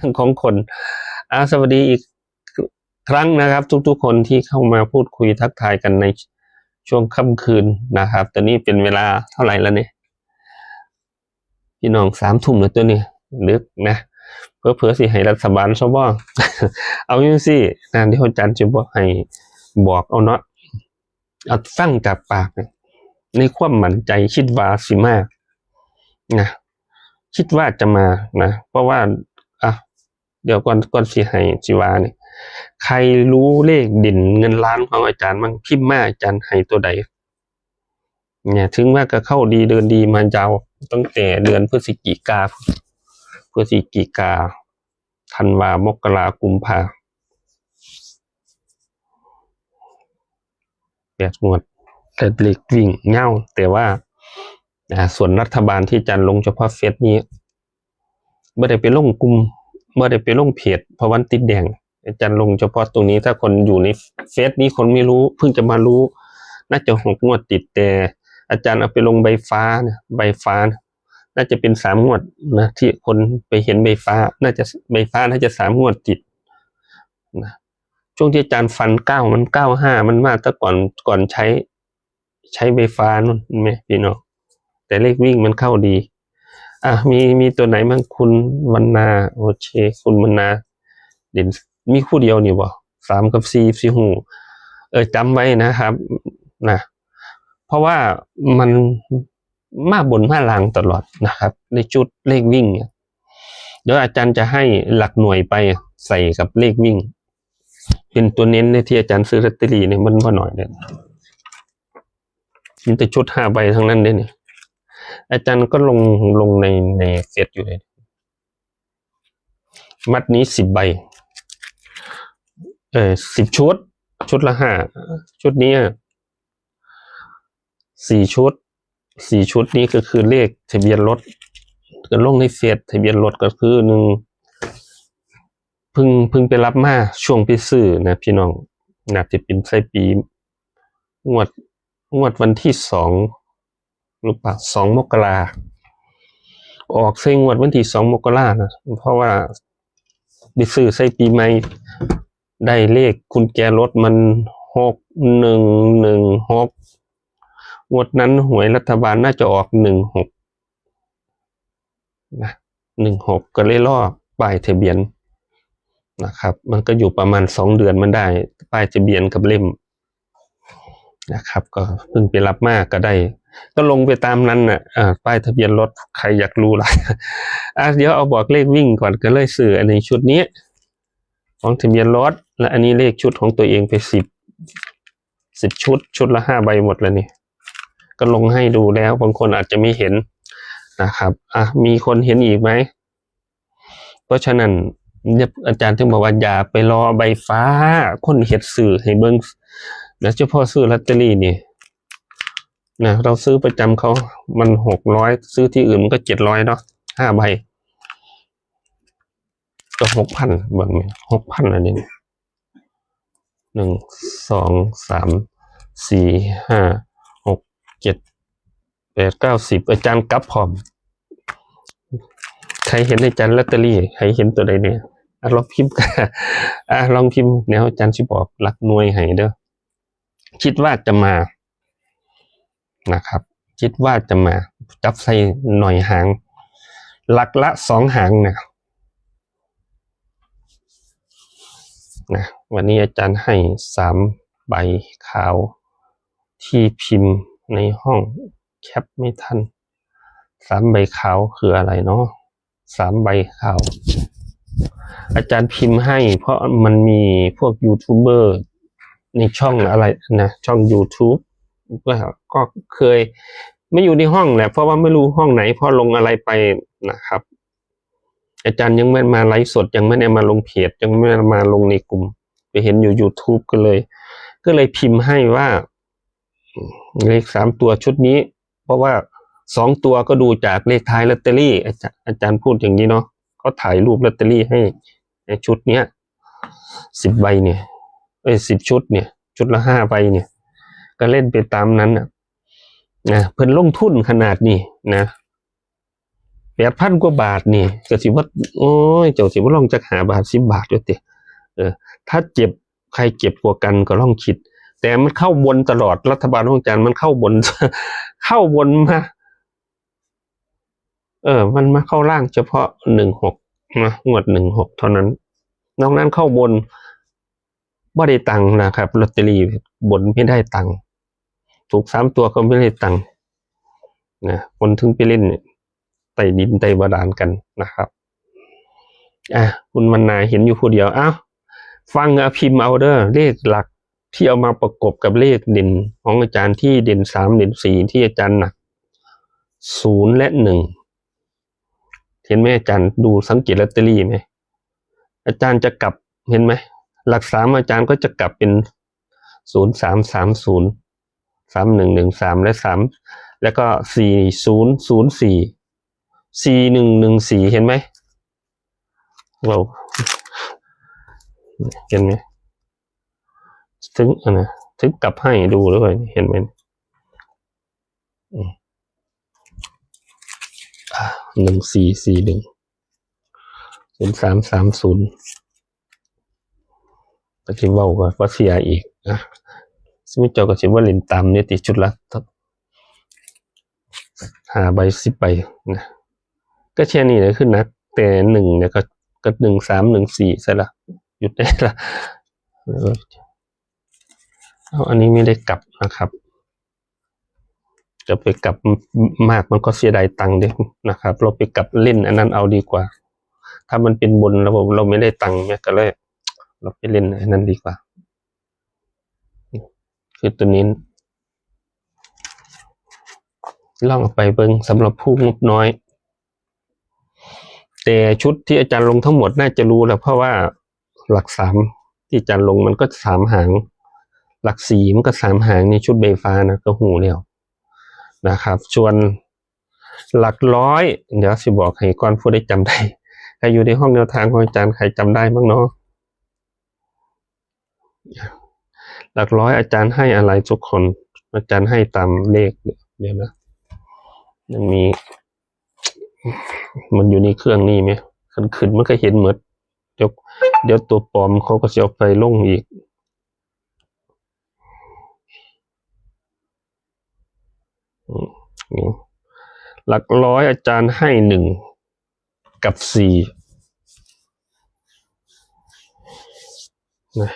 ของคนสวัสดีอีกครั้งนะครับทุกๆคนที่เข้ามาพูดคุยทักทายกันในช่วงค่ำคืนนะครับตอนนี้เป็นเวลาเท่าไหร่แล้วเนี่ยพี่น้อง3 ทุ่มแล้วตัวนี้ลึกนะเพื่อสิให้รัฐบาลซะบ่เอาอย่างสินะที่อาจารย์จะบอกให้บอกเอาเนาะเอาฟังจากปากในความมั่นใจคิดว่าสิมานะคิดว่าจะมานะเพราะว่าเดี๋ยวก่อนสิให้สิว่าเนี่ยใครรู้เลขเด่นเงินล้านของอาจารย์มั่งพิมพ์มาอาจารย์ให้ตัวใดเนี่ยถึงว่าก็เข้าดีเดินดีมายาวตั้งแต่เดือนพฤศจิกาธันวามกรากุมภา8 งวดแต่เลขวิ่งเง่าแต่ว่าส่วนรัฐบาลที่อาจารย์ลงเฉพาะเฟซนี้ไม่ได้ไปลงกลุ่มไม่ได้ไปลงเพจเพราะวันติดแดงอาจารย์ลงเฉพาะตรงนี้ถ้าคนอยู่ในเฟซนี้คนไม่รู้เพิ่งจะมารู้น่าจะ6 งวดติดแต่อาจารย์เอาไปลงใบฟ้าเนี่ยใบฟ้าน่าจะเป็น3 งวดนะที่คนไปเห็นใบฟ้าน่าจะใบฟ้าน่าจะ3 งวดติดนะช่วงที่อาจารย์ฟัน9มัน95มันมาตั้งก่อนใช้ใบฟ้านู่นไหมพี่น้องแต่เลขวิ่งมันเข้าดีมีตัวไหนบ้างคุณวรรณาโอเคคุณวรรณาเด่นมีคู่เดียวนี่บ่3 กับ 4สิหูจำไว้นะครับนะเพราะว่ามันมาบนมาล่างตลอดนะครับในจุดเลขวิ่งเดี๋ยวอาจารย์จะให้หลักหน่วยไปใส่กับเลขวิ่งเป็นตัวเน้นในที่อาจารย์ซื้อลอตเตอรี่เนี่ยมันพอหน่อยเนี่ยมันจะชุด5 ใบทั้งนั้นเนี่ยอาจารย์ก็ลงในเฟซอยู่เลยมัดนี้10 ใบ10 ชุดละ5ชุดนี้4 ชุดนี้ก็คือเลขทะเบียนรถก็ลงในเฟซทะเบียนรถก็คือเพิ่งไปรับมาช่วงไปซื้อนะพี่น้องน่าจะเป็นไส้ปีงวดวันที่2หรือเปล่า2 มกราออกไส้งวดวันที่2 มกรานะเพราะว่าไปซื้อไส้ปีใหม่ได้เลขกุญแจรถมัน6116งวดนั้นหวยรัฐบาลน่าจะออก16นะ16ก็เลยล่อป้ายทะเบียนนะครับมันก็อยู่ประมาณ2 เดือนมันได้ป้ายทะเบียนกับเล่มนะครับก็เพิ่งไปรับมาก็ได้ก็ลงไปตามนั้นน่ะป้ายทะเบียนรถใครอยากรู้ล่ะเดี๋ยวเอาบอกเลขวิ่งก่อนก็เลยสื่ออันนี้ชุดนี้ของทะเบียนรถและอันนี้เลขชุดของตัวเองไป10 ชุดละ5 ใบหมดแล้วนี่ก็ลงให้ดูแล้วบางคนอาจจะไม่เห็นนะครับมีคนเห็นอีกไหมเพราะฉะนั้นอาจารย์ถึงบอกว่าอย่าไปรอใบฟ้าคนเห็ดสื่อให้เบิ้งนะเฉพาะซื้อลอตเตอรี่นี่นะเราซื้อประจำเขามัน600ซื้อที่อื่นมันก็700เนาะ5 ใบก็6,000บางเนี่ย6,000อันนี้1 2 3 4 5 6 7 8 9 10อาจารย์กลับพร้อมใครเห็นอาจารย์ลอตเตอรี่ใครเห็นตัวใดเนี่ยลองพิมพ์กันลองพิมพ์แนวอาจารย์ชิบอกหลักหน่วยให้เด้อคิดว่าจะมานะครับคิดว่าจะมาจับใส่หน่อยหางหลักละ2 หางนะวันนี้อาจารย์ให้3 ใบขาวที่พิมพ์ในห้องแคปไม่ทัน3 ใบขาวคืออะไรเนาะ3 ใบขาวอาจารย์พิมพ์ให้เพราะมันมีพวกยูทูบเบอร์ในช่องอะไรนะช่อง YouTube ก็เคยไม่อยู่ในห้องแหละเพราะว่าไม่รู้ห้องไหนพอลงอะไรไปนะครับอาจารย์ยังไม่มาไลฟ์สดยังไม่ได้มาลงเพจยังไม่ได้มาลงในกลุ่มไปเห็นอยู่ YouTube ก็เลยพิมพ์ให้ว่าเลข3 ตัวชุดนี้เพราะว่า2 ตัวก็ดูจากเลขท้ายลอตเตอรี่อาจารย์พูดอย่างนี้เนาะเขาถ่ายรูปลอตเตอรี่ให้ในชุดเนี้ย10 ใบเนี่ย10 ชุดเนี่ยชุดละ5 ใบเนี่ยก็เล่นไปตามนั้นนะเพิ่นลงทุนขนาดนี้นะ 8,000 กว่าบาทนี่ก็สิว่าโอ้ยเจ้าสิบ่ลองจัก5 บาท10 บาทอยู่ติถ้าเจ็บใครเจ็บกว่ากันก็ลองคิดแต่มันเข้าบนตลอดรัฐบาลของอาจารย์มันเข้าบน เข้าบนมามันมาเข้าล่างเฉพาะ16นะงวด16เท่านั้นนอกนั้นเข้าบนบ่ได้ตังค์นะครับลอตเตอรี่บนไม่ได้ตังค์ถูก3 ตัวก็ไม่ได้ตังค์นะคนถึงไปเล่นไต่ดินไต่บาดาลกันนะครับคุณมนาเห็นอยู่ผู้เดียวฟังพิมพ์เอาเด้อเลขหลักที่เอามาประกบกับเลขเด่นของอาจารย์ที่เด่น3เด่น4ที่อาจารย์หนัก0และ1เห็นไหมอาจารย์ดูสังเกตลอตเตอรี่ไหมอาจารย์จะกลับเห็นไหมหลัก3อาจารย์ก็จะกลับเป็น0330 3113และ3แล้วก็4004 4114เห็นไหมเราเห็นไหมถึงกลับให้ดูด้วยเห็นไหม1441 0330ตะกี้เว้าว่าเสียอีกสมิเจ้าก็สิว่าเล่นตามเนี่ยติชุดละ5 ใบ10 ใบนะก็แค่นี้เลยขึ้นนะแต่1เนี่ยก็1314ซะละหยุดได้ละอันนี้ไม่ได้กลับนะครับจะไปกลับมากมันก็เสียดายตังค์เด้นะครับเราไปกลับเล่นอันนั้นเอาดีกว่าถ้ามันเป็นบนระบบเราไม่ได้ตังค์เนี่ยก็เลยเราไปเล่นอันนั้นดีกว่าคือตัวนี้ลองเอาไปเบิ่งสำหรับผู้งบน้อยแต่ชุดที่อาจารย์ลงทั้งหมดน่าจะรู้แล้วเพราะว่าหลัก3ที่อาจารย์ลงมันก็3 หางหลัก4มันก็3 หางในชุดใบฟ้านะก็หูแล้วนะครับส่วนหลักร้อยเดี๋ยวสิบอกให้ก่อนผู้ได้จำได้ใครอยู่ในห้องแนวทางของอาจารย์ใครจำได้บ้างเนาะหลักร้อยอาจารย์ให้อะไรทุกคนอาจารย์ให้ตามเลขเดี๋ยวนะยังมีมันอยู่ในเครื่องนี่ไหมขึ้นมันก็เห็นเหมือนเดี๋ยวตัวปลอมเขาก็จะเอาไปลงอีกหลักร้อยอาจารย์ให้1กับ4นะ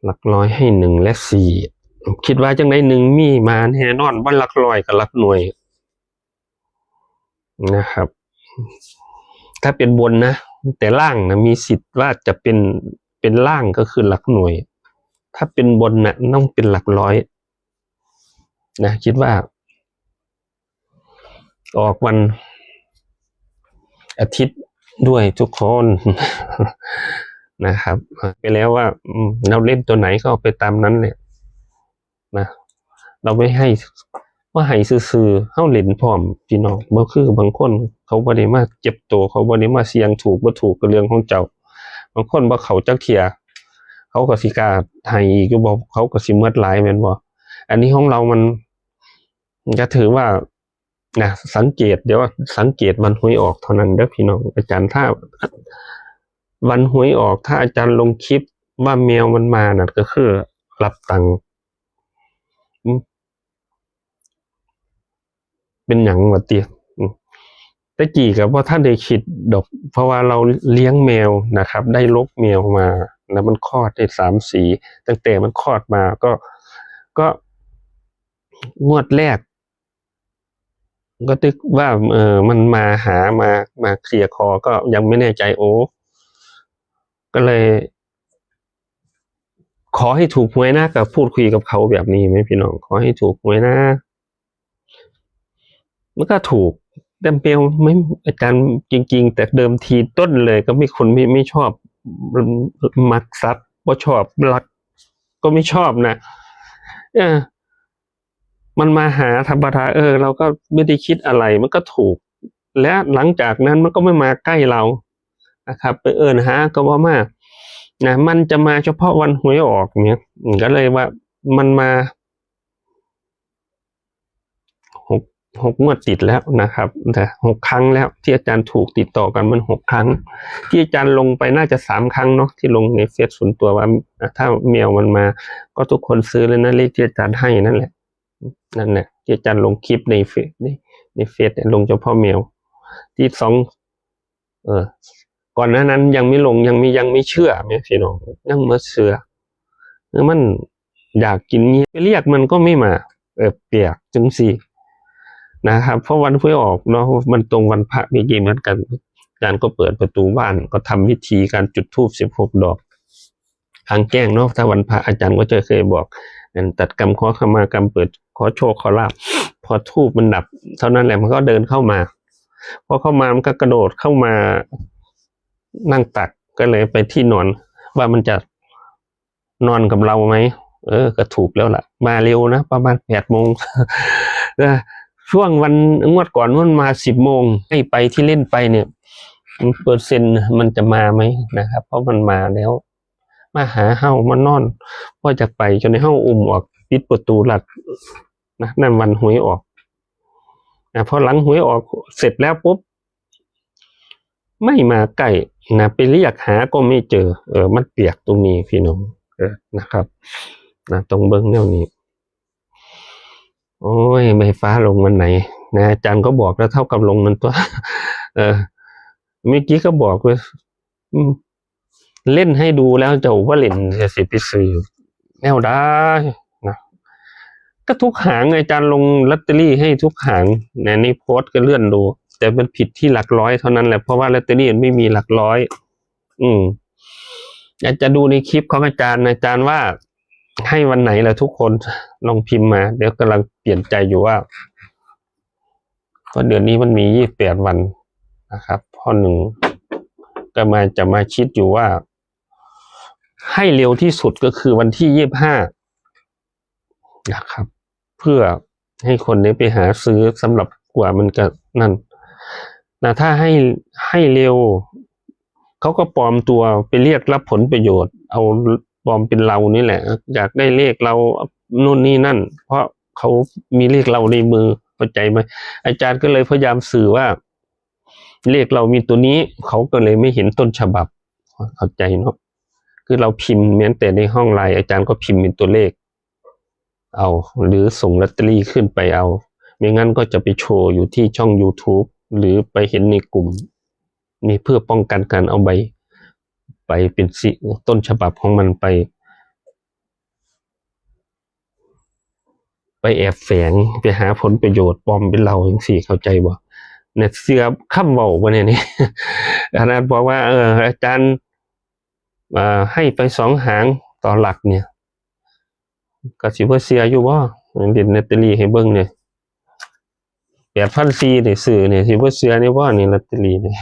หลักร้อยให้1และ4คิดว่าจังได๋1มีมาแน่นอนบ่หลักร้อยกับหลักหน่วยนะครับถ้าเป็นบนนะแต่ล่างนะมีสิทธิ์ว่าจะเป็นล่างก็คือหลักหน่วยถ้าเป็นบนนะต้องเป็นหลักร้อยนะคิดว่าออกวันอาทิตย์ด้วยทุกคนนะครับไปแล้วว่าเราเล่นตัวไหนก็เอาไปตามนั้นเลยนะเราไม่ให้ว่าให้ซื่อๆเฮาเล่นพร้อมพี่น้องบ่คือบางคนเขาบ่ได้มาเจ็บตัวเขาบ่ได้มาเสี่ยงถูกบ่ถูกก็เรื่องของเจ้าบางคนบ่เข้าจักเที่ยเขาก็สิกล้าให้อีกอยู่บ่เขาก็สิหมดหลายแม่นบ่อันนี้ของเรามันก็ถือว่านะสังเกตเดี๋ยวสังเกตวันหวยออกเท่านั้นเด้อพี่น้องอาจารย์ถ้าวันหวยออกถ้าอาจารย์ลงคลิปว่าแมวมันมานั่นก็คือรับตังค์เป็นหยังวะเตี้ยแต่กี้ก็บ่ทันได้คิดดอกเพราะว่าเราเลี้ยงแมวนะครับได้ลกแมวมาแล้วมันคลอดได้3 สีตั้งแต่มันคลอดมาก็งวดแรกก็ตึกว่ามันมาหามาเคลียร์คอก็ยังไม่แน่ใจก็เลยขอให้ถูกหวยนะกับพูดคุยกับเขาแบบนี้ไหมพี่น้องขอให้ถูกหวยนะมันก็ถูกแต่เปลวไม่อาจารย์จริงๆแต่เดิมทีต้นเลยก็มีคนไม่ชอบมักซัดว่าชอบรักก็ไม่ชอบนะมันมาหาธรรมดาเราก็ไม่ได้คิดอะไรมันก็ถูกและหลังจากนั้นมันก็ไม่มาใกล้เรานะครับไปหาก็บ่มานะมันจะมาเฉพาะวันหวยออกเนี่ยก็เลยว่ามันมา 6 งวดติดแล้วนะครับแต่6 ครั้งแล้วที่อาจารย์ถูกติดต่อกันมัน6 ครั้งที่อาจารย์ลงไปน่าจะ3 ครั้งเนาะที่ลงในเฟซส่วนตัวว่าถ้าแมวมันมาก็ทุกคนซื้อเลยนะเลขที่อาจารย์ให้นั่นแหละที่อาจารย์ลงคลิปในเฟซลงเฉพาะแมวที่ก่อนหน้านั้นยังไม่ลงยังไม่เชื่อแม่พี่น้องยังมาเชื่อมันอยากกินนี้ไปเรียกมันก็ไม่มาเปียกจังสินะครับเพราะวันหวยออกเนาะมันตรงวันพระมีกี่เหมือนกันอาจารย์ก็เปิดประตูบ้านก็ทำพิธีการจุดธูป16 ดอกทางแจ้งเนาะถ้าวันพระอาจารย์ก็จะเคยบอกตัดกรรมขอขมากรรมเปิดขอโชคขอลาภพอธูปมันดับเท่านั้นแหละมันก็เดินเข้ามาพอเข้ามามันก็กระโดดเข้ามานั่งตักก็เลยไปที่นอนว่ามันจะนอนกับเราไหมก็ถูกแล้วล่ะมาเร็วนะประมาณ8 โมงช่วงวันงวดก่อนมันมา10 โมงให้ไปที่เล่นไปเนี่ยเปอร์เซ็นต์มันจะมาไหมนะครับเพราะมันมาแล้วมาหาเฮามานอนพอจะไปจนในห้องอุ้มออกปิดประตูหลักนะนั่นวันหวยออกพอหลังหวยออกเสร็จแล้วปุ๊บไม่มาใกล้นะไปเรียกหาก็ไม่เจอมันเปียกตรงนี้พี่น้องนะครับตรงเบิ้งแนวนี้โอ้ยไฟฟ้าลงวันไหนนะอาจารย์ก็บอกแล้วเท่ากับลงนั่นตัวเมื่อกี้ก็บอกเลยเล่นให้ดูแล้วจะว่าเล่นสิไปซื้อแนวได้นะก็ทุกหางอาจารย์ลงลอตเตอรี่ให้ทุกหางในโพสต์ก็เลื่อนดูแต่มันผิดที่หลักร้อยเท่านั้นแหละเพราะว่าลอตเตอรี่มันไม่มีหลักร้อยอาจจะดูในคลิปของอาจารย์ว่าให้วันไหนล่ะทุกคนลองพิมพ์มาเดี๋ยวกำลังเปลี่ยนใจอยู่ว่าเพราะเดือนนี้มันมี28 วันนะครับพอหนึ่งก็จะมาคิดอยู่ว่าให้เร็วที่สุดก็คือวันที่25นะครับเพื่อให้คนได้ไปหาซื้อสำหรับกว่ามันจะนั่นนะถ้าให้เร็วเขาก็ปลอมตัวไปเรียกรับผลประโยชน์เอาปลอมเป็นเรานี่แหละอยากได้เลขเรานู่นนี่นั่นเพราะเขามีเลขเราในมือเข้าใจไหมอาจารย์ก็เลยพยายามสื่อว่าเลขเรามีตัวนี้เขาก็เลยไม่เห็นต้นฉบับเข้าใจเนาะคือเราพิมพ์แม้แต่ในห้องไลน์อาจารย์ก็พิมพ์เป็นตัวเลขเอาหรือส่งลอตเตอรี่ขึ้นไปเอาไม่งั้นก็จะไปโชว์อยู่ที่ช่อง YouTube หรือไปเห็นในกลุ่มนี่เพื่อป้องกันการเอาไปเป็นต้นฉบับของมันไปแอบแฝงไปหาผลประโยชน์ปลอมเป็นเราอย่างสี่เข้าใจบ่เนี่ยเสือข้ามเบาบ่เนี่ยนี่อาจารย์บอกว่าอาจารย์ให้ไป2 หางต่อหลักเนี่ยก็สิว่าเสียอยู่บ่เด่นลอตเตอรี่ให้เบิ่งเนี่ย8,400นี่ซื้อเนี่ยสิว่าเสียนี่บ่นี่ลอตเตอรี่นี่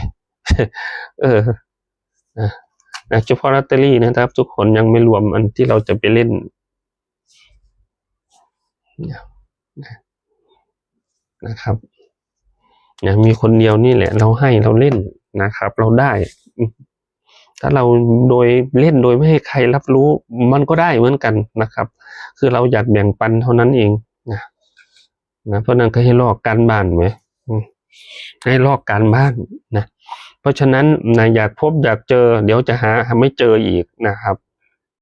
เฉพาะลอตเตอรี่นะครับทุกคนยังไม่รวมอันที่เราจะไปเล่นนะครับมีคนเดียวนี่แหละเราให้เราเล่นนะครับเราได้ถ้าเราโดยเล่นโดยไม่ให้ใครรับรู้มันก็ได้เหมือนกันนะครับคือเราอยากแบ่งปันเท่านั้นเองนะเพราะนั้นก็ให้ลอกการบ้านไหมให้ลอกการบ้านนะเพราะฉะนั้นอยากพบอยากเจอเดี๋ยวจะหาไม่เจออีกนะครับ